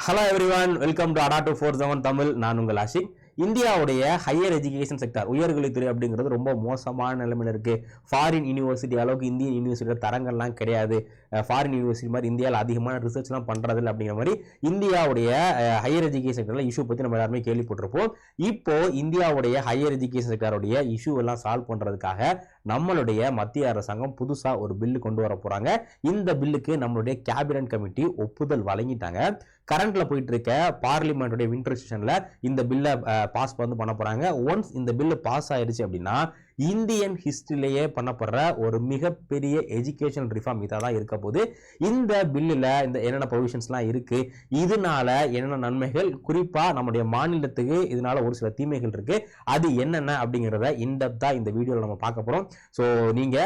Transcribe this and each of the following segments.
Hello everyone, welcome to அடா 247 தமிழ். நான் உங்கள் ஆஷிக். இந்தியாவுடைய ஹையர் எஜுகேஷன் செக்டர், உயர்கல்வித்துறை அப்படிங்கிறது ரொம்ப மோசமான நிலைமையில இருக்கு. ஃபாரின் யூனிவர்சிட்டி அளவுக்கு இந்தியன் யூனிவர்சிட்டியோட தரங்கள்லாம் கிடையாது. ஃபாரின் யூனிவர்சிட்டி மாதிரி இந்தியாவில் அதிகமான ரிசர்ச்லாம் பண்றதில்லை அப்படிங்கிற மாதிரி இந்தியாவுடைய ஹையர் எஜுகேஷன் செக்டர்ல இஷ்யூ பத்தி நம்ம எல்லாருமே கேள்விப்பட்டிருப்போம். இப்போ இந்தியாவுடைய ஹையர் எஜுகேஷன் செக்டருடைய இஷ்யூ எல்லாம் சால்வ் பண்றதுக்காக நம்மளுடைய மத்திய அரசாங்கம் புதுசா ஒரு பில்லு கொண்டு வர போறாங்க. இந்த பில்லுக்கு நம்மளுடைய கேபினட் கமிட்டி ஒப்புதல் வழங்கிட்டாங்க. கரண்ட்ல போயிட்டு இருக்க பார்லிமெண்டோட வின்டர் செஷன்ல இந்த பில்லை பாஸ் பண்ண போறாங்க. ஒன்ஸ் இந்த பில்லு பாஸ் ஆயிருச்சு அப்படின்னா இந்தியன் ஹிஸ்டரியிலேயே பண்ணப்படுற ஒரு மிகப்பெரிய எஜுகேஷன் ரிஃபார்ம் இதாக தான் இருக்க போது. இந்த பில்லுல இந்த என்னென்ன ப்ரொவிஷன்ஸ்லாம் இருக்கு, இதனால என்னென்ன நன்மைகள், குறிப்பா நம்முடைய மாநிலத்துக்கு இதனால ஒரு சில தீமைகள் இருக்கு, அது என்னென்ன அப்படிங்கிறத இன்டெப்தா இந்த வீடியோவில் நம்ம பார்க்க போறோம். ஸோ நீங்க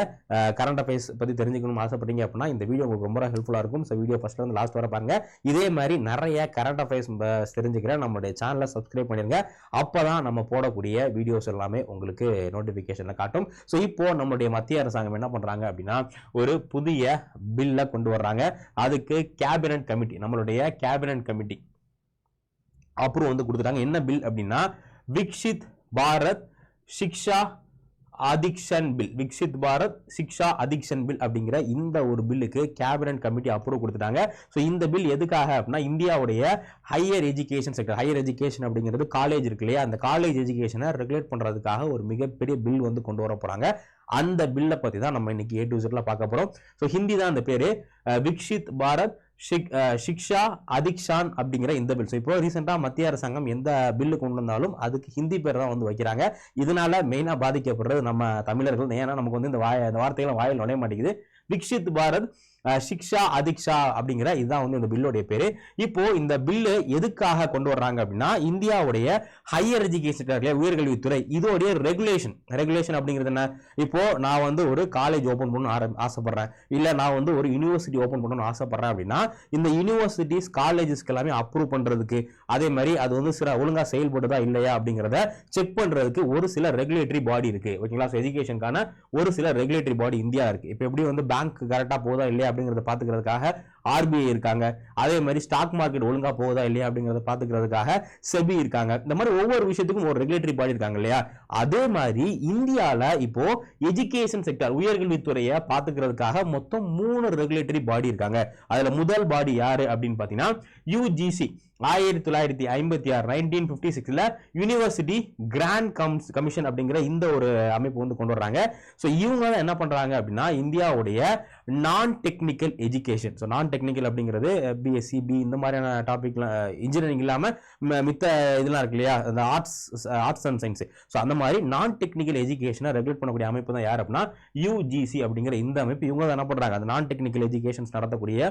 கரண்ட் அஃபேர்ஸ் பத்தி தெரிஞ்சுக்கணும்னு ஆசைப்பட்டீங்க அப்படின்னா இந்த வீடியோ உங்களுக்கு ரொம்ப ஹெல்ப்ஃபுல்லா இருக்கும். ஸோ வீடியோ ஃபர்ஸ்ட்ல இருந்து லாஸ்ட் வரை பாருங்க. இதே மாதிரி நிறைய கரண்ட் அஃபேர்ஸ் தெரிஞ்சுக்கிற நம்மளுடைய சேனலை சப்ஸ்கிரைப் பண்ணிருங்க. அப்பதான் நம்ம போடக்கூடிய வீடியோஸ் எல்லாமே உங்களுக்கு நோட்டிபிகேஷன் காட்டும். சோ இப்போ நம்மளுடைய மத்திய அரசாங்கம் என்ன பண்றாங்க அப்படின்னா ஒரு புதிய பில்ல கொண்டு வர்றாங்க. அதுக்கு கேபினட் கமிட்டி, நம்மளுடைய கேபினட் கமிட்டி அப்ரூவ் கொடுத்துட்டாங்க. என்ன பில் அப்படின்னா விக்ஷித் பாரத் சிக்ஷா அதிக்ஷன் பில், விக்ஷித் பாரத் சிக்ஷா அதிக்ஷன் பில் அப்படிங்கிற இந்த ஒரு பில்லுக்கு கேபினட் கமிட்டி அப்ரூவ் கொடுத்துட்டாங்க. ஸோ இந்த பில் எதுக்காக அப்படின்னா இந்தியாவுடைய higher education sector, higher education அப்படிங்கிறது காலேஜ் இருக்கு இல்லையா, அந்த காலேஜ் எஜுகேஷனை ரெகுலேட் பண்றதுக்காக ஒரு மிகப்பெரிய பில் கொண்டு வர போறாங்க. அந்த பில்லை பத்தி தான் நம்ம இன்னைக்கு A to Z பார்க்க போறோம். ஸோ ஹிந்தி தான் அந்த பேரு, விக்ஷித் பாரத் சிக்ஷா அதிக்ஷான் அப்படிங்கிற இந்த பில். ஸோ இப்போ ரீசெண்டா மத்திய அரசாங்கம் எந்த பில்லு கொண்டு வந்தாலும் அதுக்கு ஹிந்தி பேர் தான் வைக்கிறாங்க. இதனால மெயினா பாதிக்கப்படுறது நம்ம தமிழர்கள். ஏன்னா நமக்கு இந்த வார்த்தைகள் வாயில் நுழைய மாட்டேங்குது. விக்ஷித் பாரத் சிக்ஷா அதிக்ஷா அப்படிங்கிற இதுதான் இந்த பில்லோடைய பேரு. இப்போ இந்த பில்லு எதுக்காக கொண்டு வர்றாங்க அப்படின்னா இந்தியாவுடைய ஹையர் எஜுகேஷன், உயர்கல்வித்துறை, இதோடைய ரெகுலேஷன் அப்படிங்கிறது என்ன? இப்போ நான் ஒரு காலேஜ் ஓபன் பண்ணணும் ஆசைப்படுறேன், இல்ல நான் ஒரு யூனிவர்சிட்டி ஓபன் பண்ணணும்னு ஆசைப்படுறேன் அப்படின்னா இந்த யூனிவர்சிட்டிஸ் காலேஜஸ்க்கு எல்லாமே அப்ரூவ் பண்றதுக்கு, அதே மாதிரி அது ஒழுங்கா செயல்படுதா இல்லையா அப்படிங்கிறத செக் பண்றதுக்கு ஒரு சில ரெகுலேட்டரி பாடி இருக்கு. ஓகேங்களா? எஜுகேஷனுக்கான ஒரு சில ரெகுலேட்டரி பாடி இந்தியா இருக்கு. இப்போ எப்படி பேங்க் கரெக்டா போதா இல்லையா அப்படிங்கறத பாத்துக்கிறதுக்காக RBI இருக்காங்க. அதே மாதிரி ஸ்டாக் மார்க்கெட் ஒழுங்கா போகுதா இல்லையா அப்படிங்கறத பாத்துக்கிறதுக்காக செபி இருக்காங்க. இந்த மாதிரி ஒவ்வொரு விஷயத்துக்கும் ஒரு ரெகுலேட்டரி பாடி இருக்காங்க இல்லையா. அதே மாதிரி இந்தியால இப்போ எஜுகேஷன் செக்டர், உயர்கல்வித்துறையை பாத்துக்கிறதுக்காக மொத்தம் 3 ரெகுலேட்டரி பாடி இருக்காங்க. அதுல முதல் பாடி யாரு அப்படின்னு பாத்தீங்கன்னா UGC, 1956 1956ல யூனிவர்சிட்டி கிராண்ட் கமிஷன் அப்படிங்கிற இந்த ஒரு அமைப்பு கொண்டு வர்றாங்க. ஸோ இவங்க தான் என்ன பண்றாங்க அப்படின்னா இந்தியாவுடைய நான் டெக்னிக்கல் எஜுகேஷன், ஸோ நான் டெக்னிக்கல் அப்படிங்கிறது BSc B இந்த மாதிரியான டாபிக்லாம், இன்ஜினியரிங் இல்லாம மித்த இதெல்லாம் இருக்கு இல்லையா, அந்த ஆர்ட்ஸ் அண்ட் சயின்ஸ், ஸோ அந்த மாதிரி நான் டெக்னிக்கல் எஜுகேஷனை ரெகுலேட் பண்ணக்கூடிய அமைப்பு தான் யார் அப்படின்னா UGC அப்படிங்கிற இந்த அமைப்பு. இவங்க தான் என்ன பண்றாங்க, அந்த நான் டெக்னிக்கல் எஜுகேஷன்ஸ் நடத்தக்கூடிய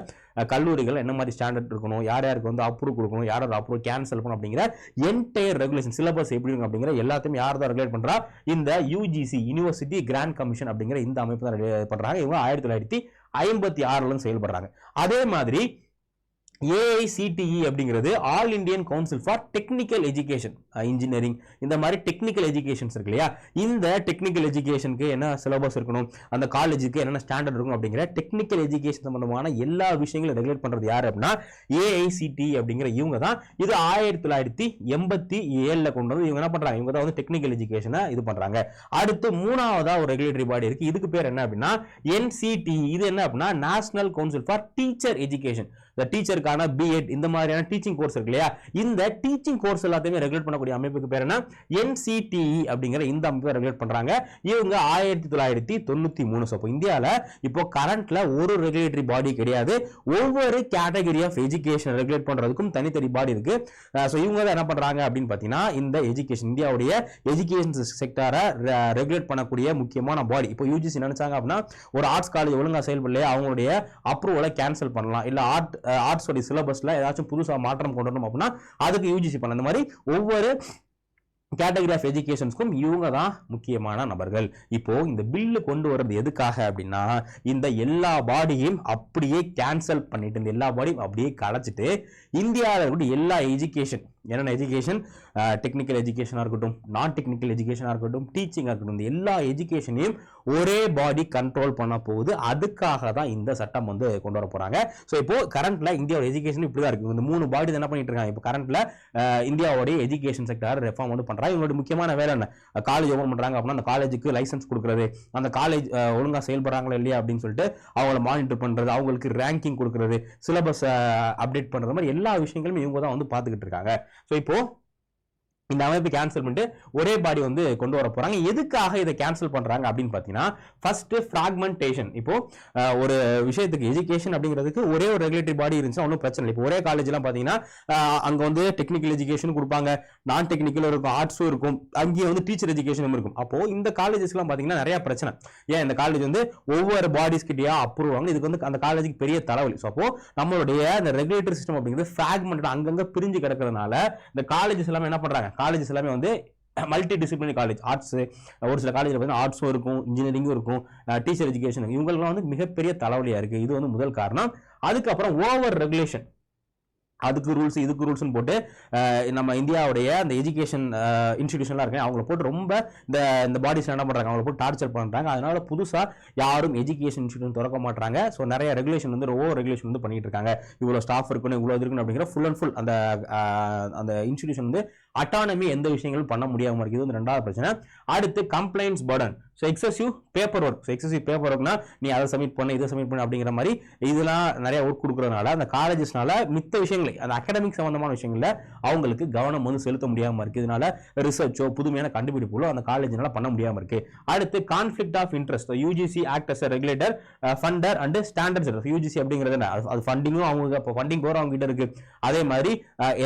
கல்லூரிகள் என்ன மாதிரி ஸ்டாண்டர்ட் இருக்கணும், யார் யாருக்கு அப்ரூவ் கொடுக்கணும், யாரோட அப்ரூவ் கேன்சல் பண்ணணும் அப்படிங்கிற என்டையர் ரெகுலேஷன், சிலபஸ் எப்படி இருக்கும் அப்படிங்கிற எல்லாத்தையும் யார் தான் ரெகுலேட் பண்றா, இந்த UGC, யூனிவர்சிட்டி கிராண்ட் கமிஷன் அப்படிங்கிற இந்த அமைப்பு தான் ரெகுலேட் பண்றாங்க. இவங்க 1956ல செயல்படுறாங்க. அதே மாதிரி AICTE அப்படிங்கிறது all Indian council for technical education, engineering இந்த மாதிரி டெக்னிக்கல் எஜுகேஷன்ஸ் இருக்கு இல்லையா, இந்த டெக்னிக்கல் எஜுகேஷனுக்கு என்ன சிலபஸ் இருக்கணும், அந்த காலேஜுக்கு என்ன ஸ்டாண்டர்ட் இருக்கும் அப்படிங்கிற டெக்னிக்கல் எஜுகேஷன் சம்பந்தமான எல்லா விஷயங்களும் ரெகுலேட் பண்றது யாரு அப்படின்னா AICTE அப்படிங்கிற இவங்க தான். இது 1987ல கொண்டு வந்து இவங்க என்ன பண்றாங்க, இவங்க தான் டெக்னிக்கல் எஜுகேஷனை இது பண்றாங்க. அடுத்து மூணாவதா ஒரு ரெகுலேட்டரி பாடி இருக்கு. இதுக்கு பேர் என்ன அப்படின்னா NCTE. இது என்ன அப்படின்னா national council for teacher education, டீச்சருக்கான B.Ed இந்த மாதிரியான டீச்சிங் கோர்ஸ் இருக்கு இல்லையா, இந்த டீச்சிங் கோர்ஸ் எல்லாத்தையுமே ரெகுலேட் பண்ணக்கூடிய அமைப்புக்கு பேர் என்ன, NCTE அப்படிங்கிற இந்த அமைப்பை ரெகுலேட் பண்றாங்க. இவங்க 1993. ஸோ இந்தியாவில் இப்போ கரண்ட்ல ஒரு ரெகுலேட்டரி பாடி கிடையாது. ஒவ்வொரு கேட்டகரி ஆஃப் எஜுகேஷன் ரெகுலேட் பண்றதுக்கும் தனித்தனி பாடி இருக்கு. ஸோ இவங்க தான் என்ன பண்றாங்க அப்படின்னு பாத்தீங்கன்னா இந்த எஜுகேஷன், இந்தியாவுடைய எஜுகேஷன் செக்டரை ரெகுலேட் பண்ணக்கூடிய முக்கியமான பாடி. இப்போ UGC நினைச்சாங்க அப்படின்னா ஒரு ஆர்ட்ஸ் காலேஜ் ஒழுங்கா செயல்படலையா, அவங்களுடைய அப்ரூவலை கேன்சல் பண்ணலாம், இல்ல ஆர்ட்ஸ் சிலபஸ்ல ஏதாச்சும் புதுசா மாற்றம் கொண்டு வரணும் அப்படின்னா அதுக்கு UGC பண்ணலாம். இந்த மாதிரி ஒவ்வொரு கேட்டகரி ஆஃப் எஜுகேஷன்ஸ்க்கும் இவங்க தான் முக்கியமான நபர்கள். இப்போ இந்த பில்லு கொண்டு வர்றது எதுக்காக அப்படின்னா, இந்த எல்லா பாடியும் அப்படியே கேன்சல் பண்ணிட்டு, இந்த எல்லா பாடியும் அப்படியே கலைச்சிட்டு, இந்தியாவில் இருக்கக்கூடிய எல்லா எஜுகேஷன், என்னென்ன எஜுகேஷன், டெக்னிக்கல் எஜுகேஷனாக இருக்கட்டும், நான் டெக்னிக்கல் எஜுகேஷனாக இருக்கட்டும், டீச்சிங்காக இருக்கட்டும், இந்த எல்லா எஜுகேஷனையும் ஒரே பாடி கண்ட்ரோல் பண்ண போகுது. அதுக்காக தான் இந்த சட்டம் வந்து கொண்டு வர போறாங்க. ஸோ இப்போ கரண்ட்ல இந்தியாவோட எஜுகேஷன் இப்படி தான் இருக்கு. இந்த 3 பாடி என்ன பண்ணிட்டு இருக்காங்க, இப்போ கரண்ட்ல இந்தியாவோட எஜுகேஷன் செக்டர் ரெஃபார்ம் வந்து பண்றாங்க. இவங்களோட முக்கியமான வேலை என்ன, காலேஜ் ஓபன் பண்றாங்க அப்படின்னா அந்த காலேஜுக்கு லைசன்ஸ் கொடுக்கறது, அந்த காலேஜ் ஒழுங்கா செயல்படுறாங்களா இல்லையா அப்படின்னு சொல்லிட்டு அவங்கள மானிட்டர் பண்றது, அவங்களுக்கு ரேங்கிங் கொடுக்கறது, சிலபஸ் அப்டேட் பண்றது மாதிரி எல்லா விஷயங்களும் இவங்க தான் வந்து பார்த்துக்கிட்டு இருக்காங்க. ஸோ இப்போ இந்த அமைப்பு கேன்சல் பண்ணிட்டு ஒரே பாடி வந்து கொண்டு வர போறாங்க. எதுக்காக இதை கேன்சல் பண்றாங்க அப்படின்னு பாத்தீங்கன்னா, ஃபர்ஸ்ட் ஃபிராக்மெண்டேஷன். இப்போ ஒரு விஷயத்துக்கு எஜுகேஷன் அப்படிங்கிறதுக்கு ஒரே ஒரு ரெகுலேட்டரி பாடி இருந்துச்சுன்னா ஒன்றும் பிரச்சனை இல்லை. இப்போ ஒரே காலேஜ்லாம் பாத்தீங்கன்னா அங்க வந்து டெக்னிக்கல் எஜுகேஷன் கொடுப்பாங்க, நான் டெக்னிக்கல் இருக்கும், ஆர்ட்ஸும் இருக்கும், அங்கேயே வந்து டீச்சர் எஜுகேஷனும் இருக்கும். அப்போ இந்த காலேஜஸ்லாம் பாத்தீங்கன்னா நிறைய பிரச்சனை. ஏன் இந்த காலேஜ் வந்து ஒவ்வொரு பாடிஸ் கிட்டயா அப்ரூவ் ஆகும், இதுக்கு வந்து அந்த காலேஜுக்கு பெரிய தலைவலி. ஸோ அப்போ நம்மளுடைய இந்த ரெகுலேட்டரி சிஸ்டம் அப்படிங்கிறது ஃபிராக்மெண்டட், அங்கங்க பிரிஞ்சு கிடக்கிறதுனால இந்த காலேஜஸ் எல்லாமே என்ன பண்றாங்க, காலேஜஸ் எல்லாமே வந்து மல்டி டிசிப்ளினரி காலேஜ், ஆர்ட்ஸ், ஒரு சில காலேஜில் பார்த்தீங்கன்னா ஆர்ட்ஸும் இருக்கும், இன்ஜினியரிங்கும் இருக்கும், டீச்சர் எஜுகேஷன், இவங்கெல்லாம் வந்து மிகப்பெரிய தலைவலியா இருக்கு. இது வந்து முதல் காரணம். அதுக்கப்புறம் ஓவர் ரெகுலேஷன், அதுக்கு ரூல்ஸ் இதுக்கு ரூல்ஸ்னு போட்டு நம்ம இந்தியாவுடைய அந்த எஜுகேஷன் இன்ஸ்டிடியூஷன்லாம் இருக்கு, அவங்கள போட்டு ரொம்ப இந்த பாடிஸ் என்ன பண்றாங்க, அவங்கள போட்டு டார்ச்சர் பண்றாங்க. அதனால புதுசா யாரும் எஜுகேஷன் இன்ஸ்டிடியூஷன் திறக்க மாட்டாங்க. ஸோ நிறைய ரெகுலேஷன் வந்து ஓவர் ரெகுலேஷன் வந்து பண்ணிட்டு இருக்காங்க. இவ்வளோ ஸ்டாஃப் இருக்கணும், இவ்வளோ இருக்கணும் அப்படிங்கிற ஃபுல் அண்ட் ஃபுல் அந்த இன்ஸ்டிடியூஷன் வந்து அட்டானமி எந்த விஷயங்களும் பண்ண முடியாம இருக்குது. இது வந்து ரெண்டாவது பிரச்சனை. அடுத்து complaints burden. So excessive paper work. So excessive paper ஒர்க்னா நீ அதை சப்மிட் பண்ண, இதை சப்மிட் பண்ண அப்படிங்கிற மாதிரி இதெல்லாம் நிறைய ஒர்க் கொடுக்கறதுனால அந்த காலேஜஸ்னால மித்த விஷயங்களை, அந்த அகாடமிக் சம்பந்தமான விஷயங்கள அவங்களுக்கு கவனம் வந்து செலுத்த முடியாம இருக்கு. இதனால ரிசர்ச்சோ புதுமையான கண்டுபிடிப்புகளோ அந்த காலேஜ்னால பண்ண முடியாம இருக்கு. அடுத்து conflict of interest. UGC act as regulator, funder and standard setter. UGC அப்படிங்கிறது அது ஃபண்டிங்கும் அவங்க ஃபண்டிங் போற அவங்க கிட்ட இருக்கு. அதே மாதிரி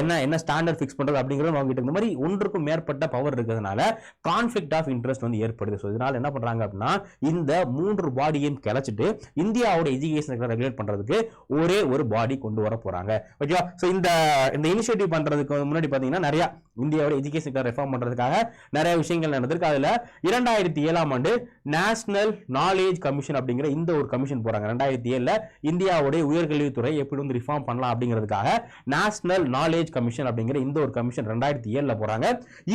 என்ன ஸ்டாண்டர்ட் ஃபிக்ஸ் பண்றது அப்படிங்கிறது அவங்க கிட்ட இந்த மாதிரி ஒன்றுக்கும் மேற்பட்ட பவர் இருக்கிறதுனால கான்ஃபிளிக்ட் ஆஃப் இன்ட்ரெஸ்ட் வந்து ஏற்படுது. ஸோ இதனால என்ன பண்றாங்க அப்படின்னா, இந்த 3 பாடியையும் கிளச்சிட்டு இந்தியாவோட எஜுகேஷன் ரெகுலேட் பண்றதுக்கு ஒரே ஒரு பாடி கொண்டு வர போறாங்க. ஓகேவா? ஸோ இந்த இனிஷியேட்டிவ் பண்றதுக்கு முன்னாடி பாத்தீங்கன்னா நிறைய இந்தியாவோட எஜுகேஷன் ரெஃபார்ம் பண்றதுக்காக நிறைய விஷயங்கள் நடந்திருக்கு. அதுல 2007ஆம் ஆண்டு நேஷனல் நாலேஜ் கமிஷன் அப்படிங்கிற இந்த ஒரு கமிஷன் போறாங்க. 2007ல இந்தியாவுடைய உயர்கல்வித்துறை எப்படி வந்து ரிஃபார்ம் பண்ணலாம் அப்படிங்கிறதுக்காக நேஷனல் நாலேஜ் கமிஷன் அப்படிங்கிற இந்த ஒரு கமிஷன் 2007ல போறாங்க.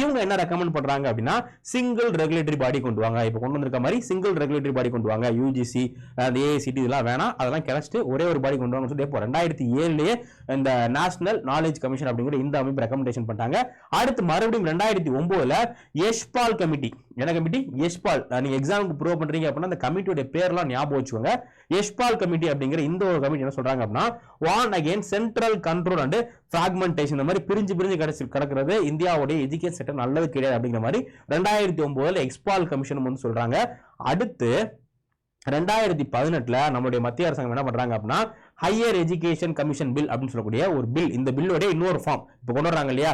இவங்க என்ன ரெக்கமெண்ட் பண்றாங்க அப்படின்னா, சிங்கிள் ரெகுலேட்டரி பாடி கொண்டு வாங்க. இப்போ கொண்டு வந்திருக்க மாதிரி சிங்கிள் ரெகுலேட்டரி பாடி கொண்டு வாங்க. யூஜிசி அந்த ஏஐசிடி இதெல்லாம் வேணாம், அதெல்லாம் கிடைச்சிட்டு ஒரே ஒரு பாடி கொண்டு வாங்க சொல்லி இப்போ 2007லயே இந்த நேஷனல் நாலேஜ் கமிஷன் அப்படிங்கிற இந்த அமைப்பு ரெக்கமெண்டேஷன் பண்ணிட்டாங்க. அடுத்து மறுபடியும் 2009ல யஷ்பால் கமிட்டி. என்ன கமிட்டி? யஷ்பால். நீங்க எக்ஸாமுக்கு ப்ரூவ் பண்றீங்க அப்படின்னா அந்த கமிட்டியோட பேர்லாம் ஞாபகம் வச்சுக்கோங்க. யஷ்பால் கமிட்டி அப்படிங்கிற இந்த ஒரு கமிட்டி என்ன சொல்றாங்க அப்படின்னா, warn against central control and fragmentation. இந்த மாதிரி பிரிஞ்சு கிடக்கிறது இந்தியாவுடைய எஜுகேஷன் செக்டர் நல்லது கிடையாது அப்படிங்கிற மாதிரி 2009ல யஷ்பால் கமிஷன் வந்து சொல்றாங்க. அடுத்து 2018ல நம்மளுடைய மத்திய அரசாங்கம் என்ன பண்றாங்க அப்படின்னா, ஹையர் எஜுகேஷன் கமிஷன் பில் அப்படின்னு சொல்லக்கூடிய ஒரு பில். இந்த பில்லோட இன்னொரு ஃபார்ம் இப்போ கொண்டு வர்றாங்க இல்லையா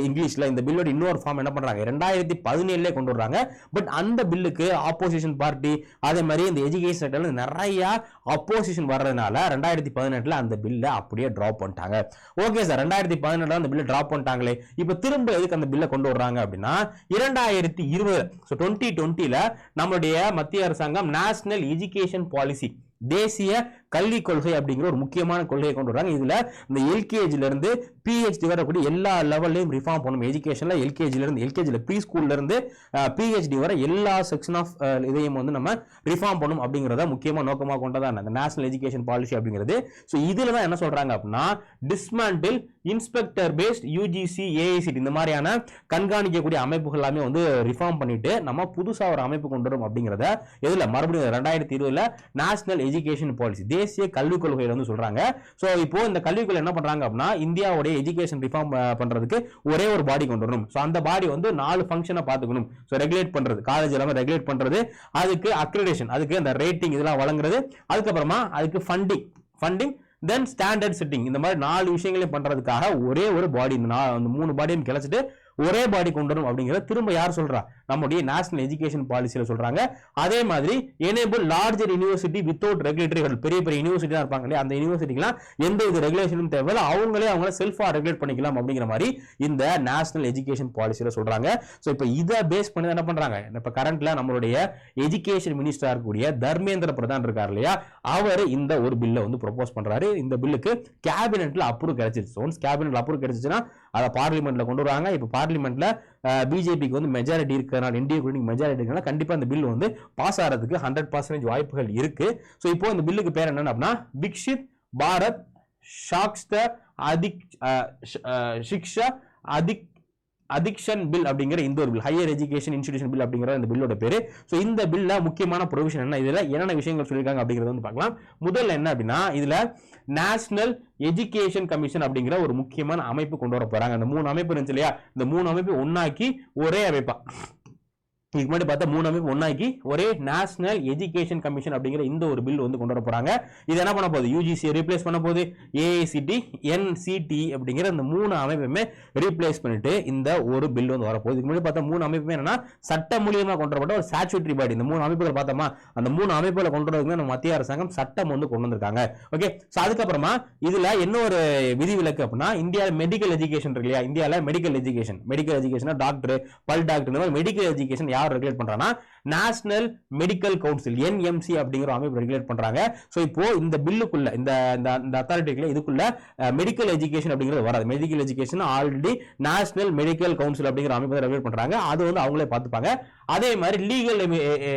இங்கிலீஷ்ல, இந்த பில்லோட இன்னொரு ஃபார்ம் என்ன பண்றாங்க 2017ல கொண்டு வர்றாங்க. பட் அந்த பில்லுக்கு ஆப்போசிஷன் பார்ட்டி, அதே மாதிரி இந்த எஜுகேஷன் செக்டர்ல நிறைய அப்போசிஷன் வர்றதுனால 2018ல அந்த பில்லை அப்படியே டிராப் பண்ணிட்டாங்க. ஓகே சார், 2018ல அந்த பில்லை டிராப் பண்ணிட்டாங்களே, இப்போ திரும்ப எதுக்கு அந்த பில்லை கொண்டு வர்றாங்க அப்படின்னா, 2020 2020ல நம்மளுடைய மத்திய அரசாங்கம் நேஷனல் எஜுகேஷன் பாலிசி, தேசிய கல்வி கொள்கை அப்படிங்கிற ஒரு முக்கியமான கொள்கையை கொண்டு வராங்க. இதுல இந்த எல்கேஜில இருந்து பிஹெச்டி வரக்கூடிய எல்லா லெவல்லையும் ரிஃபார்ம் பண்ணும். எஜுகேஷன்ல எல்கேஜில ப்ரீ ஸ்கூல்ல இருந்து பிஹெச்டி வர எல்லா செக்ஷன் ஆஃப் இதையும் வந்து நம்ம ரிஃபார்ம் பண்ணும் அப்படிங்கிறத முக்கியமா நோக்கமாக கொண்டதான் இந்த நேஷனல் எஜுகேஷன் பாலிசி அப்படிங்கிறது. ஸோ இதுல தான் என்ன சொல்றாங்க அப்படின்னா, dismantle inspector based UGC AICTE இந்த மாதிரியான கண்காணிக்கக்கூடிய அமைப்புகள் எல்லாமே வந்து ரிஃபார்ம் பண்ணிட்டு நம்ம புதுசா ஒரு அமைப்பு கொண்டு வரும் அப்படிங்கிறத இதுல மறுபடியும் 2020ல நேஷனல் எஜுகேஷன் பாலிசி, தேசிய கல்விக் கொள்கையில வந்து சொல்றாங்க. சோ இப்போ இந்த கல்விக் கொள்கை என்ன பண்றாங்க அப்படின்னா, இந்தியாவுடைய எஜுகேஷன் ரிஃபார்ம் பண்றதுக்கு ஒரே ஒரு பாடி கொண்டு வரணும். சோ அந்த பாடி வந்து 4 ஃபங்க்ஷனை பாத்துக்கணும். சோ ரெகுலேட் பண்றது, காலேஜ் எல்லாமே ரெகுலேட் பண்றது, அதுக்கு அக்ரிடேஷன், அதுக்கு அந்த ரேட்டிங் இதெல்லாம் வழங்குறது, அதுக்கப்புறமா அதுக்கு ஃபண்டிங் தென் ஸ்டாண்டர்ட் செட்டிங், இந்த மாதிரி 4 விஷயங்களையும் பண்றதுக்காக ஒரே ஒரு பாடி, இந்த 3 பாடியும் கிளச்சிட்டு ஒரே பாடி கொண்டு வரும் அப்படிங்கிற திரும்ப யார் சொல்றா? நம்முடைய நேஷனல் எஜுகேஷன் பாலிசியில சொல்றாங்க. அதே மாதிரி enable larger university without regulatory head, பெரிய பெரிய யூனிவர்சிட்டி இருப்பாங்க இல்லையா, அந்த யூனிவர்சிட்டிலாம் எந்த வித ரெகுலேஷனும் தேவையில்லை, அவங்கள செல்ஃபா ரெகுலேட் பண்ணிக்கலாம் அப்படிங்கிற மாதிரி இந்த நேஷனல் எஜுகேஷன் பாலிசியில சொல்றாங்க. சோ இப்போ இதை பேஸ் பண்ணி என்ன பண்றாங்க, இப்ப கரண்ட்ல நம்மளுடைய எஜுகேஷன் மினிஸ்டரா இருக்கக்கூடிய தர்மேந்திர பிரதான் இருக்கார் இல்லையா, அவர் இந்த ஒரு பில்லை வந்து ப்ரொபோஸ் பண்றாரு. இந்த பில்லுக்கு கேபினெட்ல அப்ரூவ் கிடைச்சிருச்சு. ஒன்ஸ் கேபினெட்ல அப்ரூவ் கிடைச்சிச்சுன்னா அதை பார்லிமெண்ட்ல கொண்டு வருவாங்க. இப்போ பார்லிமெண்ட்ல பிஜேபிக்கு வந்து மெஜாரிட்டி இருக்கிறனால, இந்தியா கூட்டணிக்கு மெஜாரிட்டி இருக்கிறனால கண்டிப்பா இந்த பில் வந்து பாஸ் ஆகிறதுக்கு 100% வாய்ப்புகள் இருக்கு. ஸோ இப்போ இந்த பில்லுக்கு பேர் என்ன அப்படின்னா விக்ஷித் பாரத் சாக்ஷ்த சிக்ஷா அதிக்ஷன் பில் அப்படிங்கிற இந்த ஒரு bill, higher education institution bill அப்படிங்கிற இந்த பில்லோட பேரு. ஸோ இந்த பில்ல முக்கியமான ப்ரொவிஷன் என்ன, இதுல என்னென்ன விஷயங்கள் சொல்லியிருக்காங்க அப்படிங்கிறது வந்து பார்க்கலாம். முதல்ல என்ன அப்படின்னா, இதுல நேஷனல் எஜுகேஷன் கமிஷன் அப்படிங்கிற ஒரு முக்கியமான அமைப்பு கொண்டு வர போறாங்க. அந்த 3 அமைப்பு இருந்துச்சு இல்லையா, இந்த 3 அமைப்பு ஒன்னாக்கி ஒரே அமைப்பா, இதுக்கு முன்னாடி பார்த்தா 3 அமைப்பு ஒன்னாக்கி ஒரே நேஷனல் எஜுகேஷன் கமிஷன் அப்படிங்கிற இந்த ஒரு பில் வந்து கொண்டு வர போறாங்க. இது என்ன பண்ண போகுது, யூஜிசி ரீப்ளேஸ் பண்ண போகுது, ஏஐசிடி என்சிடி அப்படிங்கிற இந்த 3 அமைப்புமே ரீப்ளேஸ் பண்ணிட்டு இந்த ஒரு பில் வந்து வரப்போகுது. இதுக்கு முன்னாடி பார்த்தா 3 அமைப்புமே என்னன்னா சட்ட மூலியமா கொண்டு வரப்பட்ட ஒரு ஸ்டாச்சுட்டரி பாடி. இந்த 3 அமைப்புகள் பார்த்தோமா, அந்த 3 அமைப்புகளை கொண்டு வரதுக்கு நம்ம மத்திய அரசாங்கம் சட்டம் வந்து கொண்டு வந்திருக்காங்க. ஓகே, அதுக்கப்புறமா இதுல என்ன ஒரு விதிவிலக்கு அப்படின்னா, இந்தியாவில் மெடிக்கல் எஜுகேஷன் இருக்கு இல்லையா, இந்தியாவில் மெடிக்கல் எஜுகேஷன் டாக்டர், பல் டாக்டர், மெடிக்கல் எஜுகேஷன் யார் ரெகுலேட் பண்றாங்கன்னா நேஷனல் மெடிக்கல் கவுன்சில் NMC அப்படிங்கிற அமைப்பு ரெகுலேட் பண்றாங்க. சோ இப்போ இந்த பில்லுக்குள்ள இந்த அத்தாரிட்டிக்குள்ள இதுக்குள்ள மெடிக்கல் எஜுகேஷன் அப்படிங்கிறது வராது. Medical education already national medical council அப்படிங்கிற அமைப்பு ரெகுலேட் பண்றாங்க, அது வந்து அவங்களே பார்த்துப்பாங்க. அதே மாதிரி லீகல்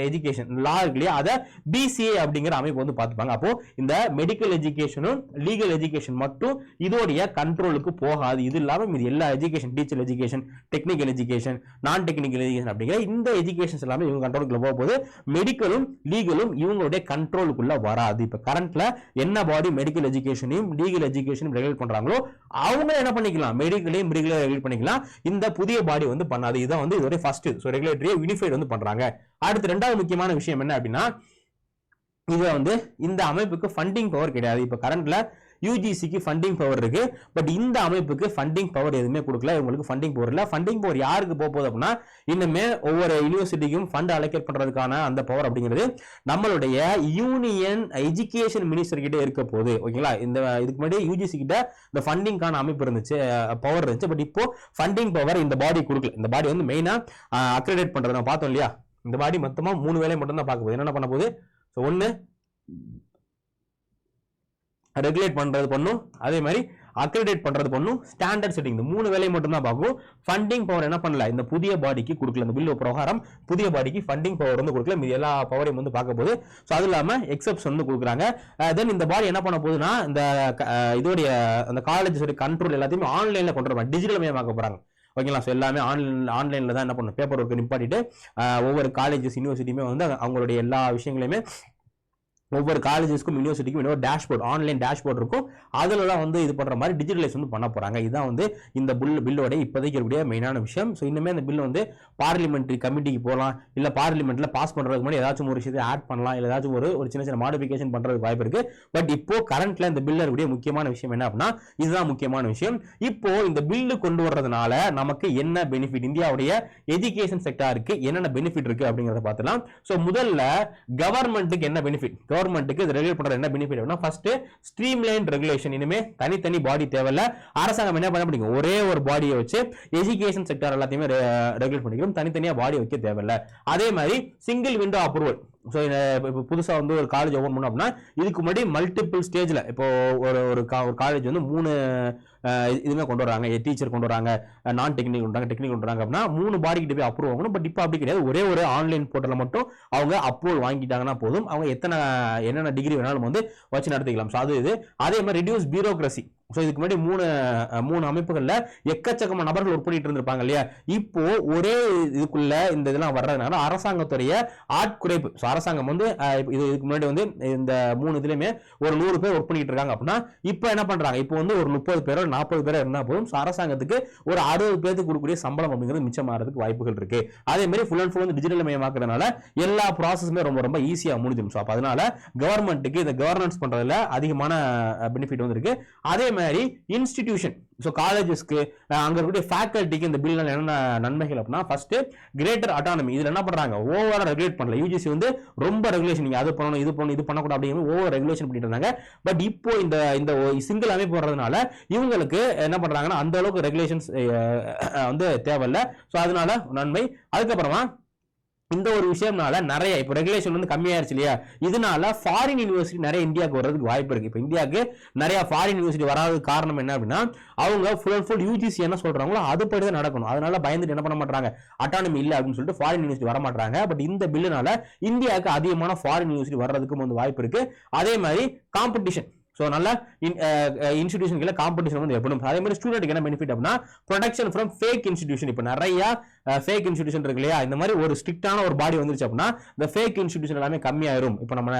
எஜுகேஷன் லா இருக்குல்லையா, அதை BCA அப்படிங்கிற அமைப்பு வந்து பார்த்துப்பாங்க. அப்போ இந்த மெடிக்கல் எஜுகேஷனும் லீகல் எஜுகேஷன் மட்டும் இதோடைய கண்ட்ரோலுக்கு போகாது. இது இல்லாம இது எல்லா education, teacher education, technical education, நான் டெக்னிக்கல் எஜுகேஷன் அப்படிங்கிற இந்த எஜுகேஷன்ஸ் எல்லாமே இவங்க கண்ட்ரோலுக்குள்ள போகும்போது மெடிக்கலும் லீகலும் இவங்களுடைய கண்ட்ரோலுக்குள்ள வராது. இப்ப கரண்ட்ல என்ன பாடி மெடிக்கல் எஜுகேஷனையும் லீகல் எஜுகேஷனும் ரெகுலேட் பண்றாங்களோ அவங்க என்ன பண்ணிக்கலாம், மெடிக்கலையும் லீகலையும் ரெகுலேட் பண்ணிக்கலாம். இந்த புதிய பாடி வந்து பண்ணாது. இதான் வந்து இதோட ஃபர்ஸ்ட் ரெகுலேட்டரி யூனிஃபைட் வந்து பண்றாங்க. அடுத்து ரெண்டாவது முக்கியமான விஷயம் என்ன அப்படின்னா, இது வந்து இந்த அமைப்புக்கு ஃபண்டிங் பவர் கிடையாது. இப்ப கரண்ட்ல யூஜிசிக்கு ஃபண்டிங் பவர் இருக்கு, பட் இந்த அமைப்புக்கு ஃபண்டிங் பவர் எதுவுமே கொடுக்கல. இவங்களுக்கு ஃபண்டிங் பவர் இல்ல. ஃபண்டிங் பவர் யாருக்கு போகுது அப்படின்னா, இன்னுமே ஒவ்வொரு யூனிவர்சிட்டிக்கும் ஃபண்ட் அலோகேட் பண்றதுக்கான அந்த பவர் அப்படிங்கிறது நம்மளுடைய யூனியன் எஜுகேஷன் மினிஸ்டர் கிட்ட இருக்க போகுது. ஓகேங்களா, இந்த இதுக்கு முன்னாடி யூஜிசி கிட்ட இந்த ஃபண்டிங்கான அமைப்பு இருந்துச்சு, பவர் இருந்துச்சு. பட் இப்போ ஃபண்டிங் பவர் இந்த பாடி கொடுக்கல. இந்த பாடி வந்து மெயினா அக்ரெடிட் பண்றது நம்ம பார்த்தோம் இல்லையா, இந்த பாடி மொத்தமா 3 வேலையை மட்டும் தான் பார்க்க போகுது. என்ன பண்ண போகுது, ஒன்னு ரெகுலேட் பண்றது பண்ணும், அதே மாதிரி அக்ரெடிட் பண்றது பண்ணும், ஸ்டாண்டர்ட் செட்டிங், இந்த 3 வேலையை மட்டும் தான் பார்க்கும். ஃபண்டிங் பவர் என்ன பண்ணல, இந்த புதிய பாடிக்கு கொடுக்கல. இந்த பில் பிரகாரம் புதிய பாடிக்கு ஃபண்டிங் பவர் வந்து கொடுக்கல, மீதி எல்லா பவரையும் வந்து பார்க்க போகுது. ஸோ அது இல்லாம எக்ஸப்ஷன் வந்து கொடுக்குறாங்க. தென் இந்த பாடி என்ன பண்ண போகுதுன்னா, இந்த இதோடைய அந்த காலேஜ் கண்ட்ரோல் எல்லாத்தையுமே ஆன்லைன்ல கொண்டு வர டிஜிட்டல் மயமாக்க போறாங்க. ஓகேங்களா, ஸோ எல்லாமே ஆன்லைன்ல தான் என்ன பண்ணணும், பேப்பர் ஒர்க் நிப்பாட்டிட்டு ஒவ்வொரு காலேஜஸ் யூனிவர்சிட்டியுமே வந்து அவங்களுடைய எல்லா விஷயங்களையுமே ஒவ்வொரு காலேஜஸ்க்கும் யூனிவர்சிட்டிக்கும் இன்னொரு டேஷ்போர்ட், ஆன்லைன் டேஷ்போர்ட் இருக்கும், அதில் தான் வந்து இது பண்ற மாதிரி டிஜிட்டலைஸ் வந்து பண்ண போறாங்க. இதுதான் வந்து இந்த பில்லோட இப்போதைக்கு இருக்கக்கூடிய மெயினான விஷயம். ஸோ இன்னுமே இந்த பில் வந்து பார்லிமெண்ட்ரி கமிட்டிக்கு போகலாம், இல்லை பார்லிமெண்ட்ல பாஸ் பண்றதுக்கு முன்னாடி ஏதாச்சும் ஒரு விஷயத்தை ஆட் பண்ணலாம், இல்லை ஏதாச்சும் ஒரு சின்ன சின்ன மாடிஃபிகேஷன் பண்றதுக்கு வாய்ப்பு இருக்கு. பட் இப்போ கரண்ட்ல இந்த பில்ல இருக்கக்கூடிய முக்கியமான விஷயம் என்ன அப்படின்னா, இதுதான் முக்கியமான விஷயம். இப்போ இந்த பில்லு கொண்டு வர்றதுனால நமக்கு என்ன பெனிஃபிட், இந்தியாவுடைய எஜுகேஷன் செக்டாருக்கு என்னென்ன பெனிஃபிட் இருக்கு அப்படிங்கறத பார்த்துலாம். ஸோ முதல்ல கவர்மெண்ட்டுக்கு என்ன பெனிஃபிட், கவர்மெண்ட்டுக்கு இது ரெகுலேட் பண்றது என்ன பெனிஃபிட் அப்படின்னா, ஃபர்ஸ்ட் ஸ்ட்ரீம்லைன் ரெகுலேஷன். இனிமே தனித்தனி பாடி தேவையில்ல. அரசாங்கம் என்ன பண்ண முடியும், ஒரே ஒரு பாடியை வச்சு எஜுகேஷன் செக்டர் எல்லாத்தையுமே ரெகுலேட் பண்ணிக்கிறோம், தனித்தனியா பாடி வைக்க தேவையில்ல. அதே மாதிரி சிங்கிள் விண்டோ அப்ரூவல். ஸோ இப்போ புதுசாக வந்து ஒரு காலேஜ் ஓப்பன் பண்ணோம் அப்படின்னா, இதுக்கு முன்னாடி மல்டிபிள் ஸ்டேஜில் இப்போ ஒரு காலேஜ் வந்து 3 இதுவுமே கொண்டு வராங்க, டீச்சர் கொண்டு வராங்க, நான் டெக்னிக் கொண்டு வராங்க, டெக்னிக் கொண்டு வராங்க அப்படின்னா 3 பாடி கிட்ட போய் அப்ரூவ் வாங்கணும். பட் இப்போ அப்படி கிடையாது, ஒரே ஒரு ஆன்லைன் போர்ட்டலில் மட்டும் அவங்க அப்ரூவல் வாங்கிட்டாங்கன்னா போதும், அவங்க என்னென்ன டிகிரி வேணாலும் வந்து வச்சு நடத்திக்கலாம். ஸோ அது இது. அதே மாதிரி ரெடியூஸ் பியூரோக்ரசி. ஸோ இதுக்கு முன்னாடி 3 அமைப்புகள்ல எக்கச்சக்கமான நபர்கள் ஒர்க் பண்ணிட்டு இருந்திருப்பாங்க இல்லையா, இப்போ ஒரே இதுக்குள்ள இந்த இதெல்லாம் வர்றதுனால அரசாங்கத்துடைய ஆட்குறைப்பு. ஸோ அரசாங்கம் வந்து இதுக்கு முன்னாடி வந்து இந்த 3 இதுலயுமே ஒரு 100 பேர் ஒர்க் பண்ணிட்டு இருக்காங்க அப்படின்னா, இப்போ என்ன பண்றாங்க, இப்போ வந்து ஒரு 30 பேரோ 40 பேரோ இருந்தா போதும். ஸோ அரசாங்கத்துக்கு ஒரு 60 பேருக்கு கொடுக்கக்கூடிய சம்பளம் அப்படிங்கிறது மிச்சமாகிறதுக்கு வாய்ப்புகள் இருக்கு. அதே மாதிரி ஃபுல் அண்ட் ஃபுல் வந்து டிஜிட்டல் மயமாக்குறதுனால எல்லா ப்ராசஸுமே ரொம்ப ரொம்ப ஈஸியா முடிஞ்சிடும். ஸோ அதனால கவர்மெண்ட்டுக்கு இந்த கவர்னன்ஸ் பண்றதுல அதிகமான பெனிஃபிட் வந்து இருக்கு. அதே மாதிரி இன்ஸ்டிடியூஷன், ஸோ காலேஜஸ்க்கு அங்க இருக்கக்கூடிய ஃபேக்கல்ட்டிக்கு இந்த பில் என்ன நன்மைகள் அப்படின்னா, ஃபர்ஸ்ட் கிரேட்டர் அட்டானமி. இதுல என்ன பண்றாங்க, ஓவரா ரெகுலேட் பண்ணல. யூஜிசி வந்து ரொம்ப ரெகுலேஷன், நீங்க அது பண்ணணும் இது பண்ணணும் இது பண்ணக்கூடாது அப்படிங்கிற ஓவர் ரெகுலேஷன் பண்ணிட்டு இருந்தாங்க. பட் இப்போ இந்த சிங்கிள் அமைப்பு வர்றதுனால இவங்களுக்கு என்ன பண்றாங்கன்னா அந்த அளவுக்கு ரெகுலேஷன்ஸ் வந்து தேவையில்லை. ஸோ அதனால நன்மை. அதுக்கப்புறமா இந்த ஒரு விஷயம்னால நிறைய இப்போ ரெகுலேஷன் வந்து கம்மியாயிருச்சு இல்லையா, இதனால ஃபாரின் யூனிவர்சிட்டி நிறைய இந்தியாவுக்கு வர்றதுக்கு வாய்ப்பு இருக்கு. இப்போ இந்தியாவுக்கு நிறைய ஃபாரின் யூனிவர்சிட்டி வராதது காரணம் என்ன அப்படின்னா, அவங்க ஃபுல் யூஜிசி என்ன சொல்றாங்களோ அதுபடி தான் நடக்கணும். அதனால பயந்துட்டு என்ன பண்ண மாட்டாங்க, அட்டானமி இல்லை அப்படின்னு சொல்லிட்டு ஃபாரின் யூனிவர்சிட்டி வர மாட்டாங்க. பட் இந்த பில்லுனால இந்தியாவுக்கு அதிகமான ஃபாரின் யூனிவர்சிட்டி வர்றதுக்கும் வந்து வாய்ப்பு இருக்கு. அதே மாதிரி காம்படிஷன், ஸோ நல்ல இன்ஸ்டிடியூஷன்களை காம்படிஷன் வந்து எப்படும். அதே மாதிரி ஸ்டூடெண்ட்டுக்கு என்ன பெனிஃபிட் அப்படின்னா, ப்ரொடெக்ஷன் ஃப்ரம் ஃபேக் இன்ஸ்டிடியூஷன். இப்போ நிறைய ஃபேக் இன்ஸ்டிடியூஷன் இருக்கு இல்லையா, இந்த மாதிரி ஒரு ஸ்ட்ரிக்டான ஒரு பாடி வந்துருச்சு அப்படின்னா இந்த ஃபேக் இன்ஸ்டிடியூஷன் எல்லாமே கம்மியாயிரும். இப்போ நம்ம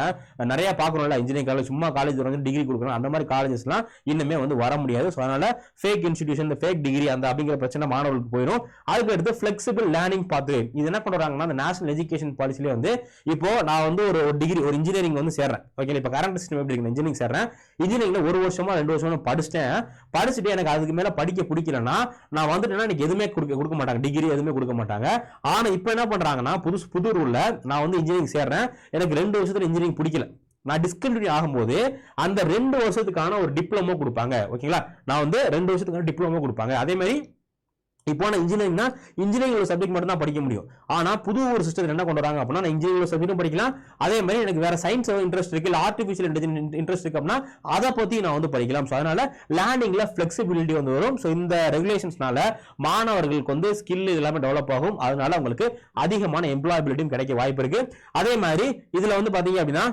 நிறைய பார்க்கணும்ல, இன்ஜினியரிங் காலேஜ் சும்மா காலேஜ் வந்து டிகிரி கொடுக்கணும், அந்த மாதிரி காலேஜஸ்லாம் இன்னுமே வந்து வர முடியாது. ஸோ அதனால ஃபேக் இன்ஸ்டிடியூஷன், இந்த ஃபேக் டிகிரி அந்த அப்படிங்கிற பிரச்சனை மாணவர்களுக்கு போயிடும். அதுக்கு அடுத்து ஃபிளெக்சிபிள் லேர்னிங் பாத்வே. இது என்ன பண்றாங்கன்னா, அந்த நேஷனல் எஜுகேஷன் பாலிசிலே வந்து இப்போ நான் வந்து ஒரு டிகிரி ஒரு இன்ஜினியரிங் வந்து சேர்றேன். ஓகே, இப்போ கரண்ட் சிஸ்டம் எப்படி இருக்கு, இன்ஜினியரிங் சேர்றேன், இன்ஜினியரிங்ல 1 வருஷமா 2 வருஷமா படிச்சுட்டு எனக்கு அதுக்கு மேல படிக்க பிடிக்கலன்னா நான் வந்துட்டேன்னா எனக்கு எதுவுமே கொடுக்க மாட்டாங்க, டிகிரி எதுவுமே கொடுக்க மாட்டாங்க. ஆனா இப்ப என்ன பண்றாங்கன்னா, புது ரூல்ல நான் வந்து இன்ஜினியரிங் சேர்றேன், எனக்கு 2 வருஷத்துல இன்ஜினியரிங் பிடிக்கல, நான் டிஸ்கண்டினியூ ஆகும்போது அந்த 2 வருஷத்துக்கான ஒரு டிப்ளமோ கொடுப்பாங்க. ஓகேங்களா, நான் வந்து 2 வருஷத்துக்கான டிப்ளமோ கொடுப்பாங்க. அதே மாதிரி இப்போ நான் இன்ஜினியரிங் ஒரு சப்ஜெக்ட் மட்டும் தான் படிக்க முடியும். ஆனா புது ஒரு சிஸ்டம் என்ன கொண்டு வராங்க அப்படின்னா, நான் இன்ஜினியரிங் சப்ஜெக்டும் படிக்கலாம், அதே மாதிரி எனக்கு வேற சயின்ஸ் இன்ட்ரெஸ்ட் இருக்கு, இல்ல ஆர்டிஃபிஷியல் இன்டெலிஜென்ஸ் இன்ட்ரெஸ்ட் இருக்கு அப்படின்னா அதை பத்தி நான் வந்து படிக்கலாம். ஸோ அதனால லேர்னிங்ல ஃபிளெக்சிபிலிட்டி வந்து வரும். ஸோ இந்த ரெகுலேஷன்ஸ்னால மாணவர்களுக்கு வந்து ஸ்கில் எல்லாமே டெவலப் ஆகும். அதனால அவங்களுக்கு அதிகமான எம்ப்ளாயபிலிட்டியும் கிடைக்க வாய்ப்பு இருக்கு. அதே மாதிரி இதுல வந்து பாத்தீங்க அப்படின்னா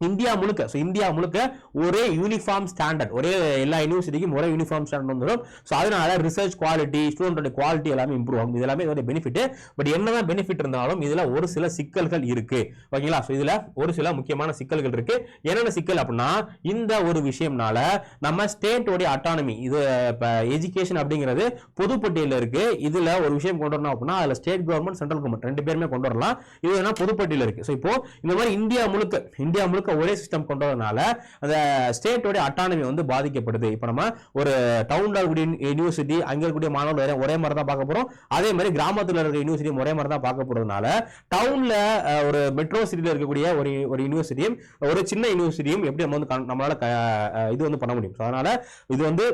இந்தியா முழுக்க ஒரே யூனிஃபார்ம் ஸ்டாண்டர்ட், ஒரே எல்லா யூனிவர்சிட்டிக்கும் ஒரே யூனிஃபார்ம் ஸ்டாண்டர்ட் வந்துடும். ஸோ அதனால ரிசர்ச் குவாலிட்டி, ஸ்டூடெண்டோட குவாலிட்டி எல்லாமே இம்ப்ரூவ் ஆகும். இது எல்லாமே இதோட பெனிஃபிட். பட் என்னதான் பெனிஃபிட் இருந்தாலும் இதுல ஒரு சில சிக்கல்கள் இருக்கு. ஓகேங்களா, ஸோ இதுல ஒரு சில முக்கியமான சிக்கல்கள் இருக்கு. என்னென்ன சிக்கல் அப்படின்னா, இந்த ஒரு விஷயம்னால நம்ம ஸ்டேட்டோட அட்டானமி, இது எஜுகேஷன் அப்படிங்கிறது பொதுப்பட்டியல இருக்கு. இதுல ஒரு விஷயம் கொண்டு வரணும் அப்படின்னா அதுல ஸ்டேட் கவர்மெண்ட் சென்ட்ரல் கவர்மெண்ட் 2 பேருமே கொண்டு வரலாம். இது பொதுப்பட்டியல இருக்கு. ஸோ இப்போ இந்த மாதிரி இந்தியா முழுக்க ஒரே சிஸ்டம் கொண்டு வரதுனால அந்த ஸ்டேட்டோட அட்டானமி வந்து பாதிக்கப்படுது. இப்போ நம்ம ஒரு டவுன்ல இருக்கக்கூடிய யூனிவர்சிட்டி அங்க இருக்கக்கூடிய மாணவர்கள் ஒரே மாதிரி தான் பார்க்க போறோம், அதே மாதிரி கிராமத்தில் இருக்கிற யூனிவர்சிட்டி ஒரே மாதிரி தான் பார்க்க போறதுனால டவுன்ல ஒரு மெட்ரோ சிட்டியில் இருக்கக்கூடிய ஒரு யூனிவர்சிட்டியும் ஒரு சின்ன யூனிவர்சிட்டியும் எப்படி நம்மளால இது வந்து பண்ண முடியும். அதனால இது வந்து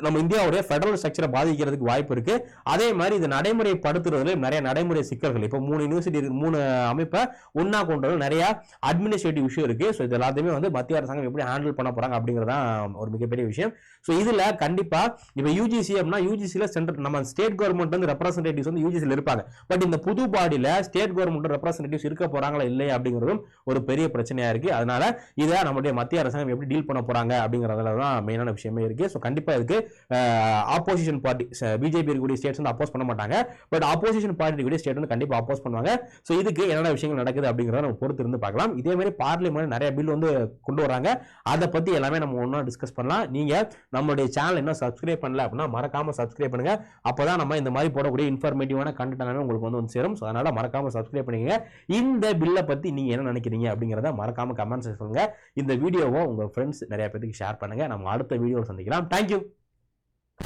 நம்ம இந்தியாவுடைய ஃபெடரல் ஸ்ட்ரக்சரை பாதிக்கிறதுக்கு வாய்ப்பு இருக்கு. அதே மாதிரி இது நடைமுறைப்படுத்துறதுல நிறைய நடைமுறை சிக்கல்கள், இப்போ 3 யூனிவர்சிட்டி 3 அமைப்பை ஒன்னா கொண்டு நிறைய அட்மினிஸ்ட்ரேட்டிவ் இஷ்யூ இருக்கு. ஸோ இது எல்லாத்தையுமே வந்து மத்திய அரசாங்கம் எப்படி ஹேண்டில் பண்ண போறாங்க அப்படிங்கிறதான் ஒரு மிகப்பெரிய விஷயம். ஸோ இதுல கண்டிப்பா இப்போ யூஜிசி அப்படின்னா யூஜிசியில சென்ட்ரல் நம்ம ஸ்டேட் கவர்மெண்ட் வந்து ரெப்ரஸன்டேட்டிவ்ஸ் வந்து யூஜிசியில் இருப்பாங்க. பட் இந்த புது பாடியில ஸ்டேட் கவர்மெண்ட் ரெப்ரஸன்டேட்டிவ்ஸ் இருக்க போறாங்களா இல்லையா அப்படிங்கிறதும் ஒரு பெரிய பிரச்சனையா இருக்கு. அதனால இதை நம்மளுடைய மத்திய அரசாங்கம் எப்படி டீல் பண்ண போறாங்க அப்படிங்கிறதுல தான் மெயினான விஷயமே இருக்கு. ஸோ கண்டிப்பா இதுக்கு ஆப்போசிஷன் பார்ட்டி பிஜேபி இருக்கக்கூடிய ஸ்டேட்ஸ் வந்து அப்போஸ் பண்ண மாட்டாங்க. பட் ஆப்போசிஷன் பார்ட்டி இருக்கக்கூடிய ஸ்டேட் வந்து கண்டிப்பா அப்போஸ் பண்ணுவாங்க. ஸோ இதுக்கு என்னென்ன விஷயங்கள் நடக்குது அப்படிங்கிறத நம்ம பொறுத்து இருந்து பார்க்கலாம். இதே மாதிரி பார்லிமெண்ட் நிறைய பில் வந்து கொண்டு வராங்க. அதை பத்தி எல்லாமே நம்ம ஒன்றா டிஸ்கஸ் பண்ணலாம். நீங்க நம்மளுடைய சேனல் இன்னும் சப்ஸ்கிரைப் பண்ணல அப்படின்னா மறக்காம சப்ஸ்கிரைப் பண்ணுங்க. அப்பதான் நம்ம இந்த மாதிரி போடக்கூடிய இன்ஃபர்மேட்டிவான கண்டென்ட் எல்லாமே உங்களுக்கு வந்து சேரும். ஸோ அதனால மறக்காம சப்ஸ்கிரைப் பண்ணுங்க. இந்த பில்லை பத்தி நீங்க என்ன நினைக்கிறீங்க அப்படிங்கிறத மறக்காம கமெண்ட்ஸ் சொல்லுங்க. இந்த வீடியோவை உங்க ஃப்ரெண்ட்ஸ் நிறைய பேருக்கு ஷேர் பண்ணுங்க. நம்ம அடுத்த வீடியோவில் சந்திக்கலாம். தேங்க்யூ.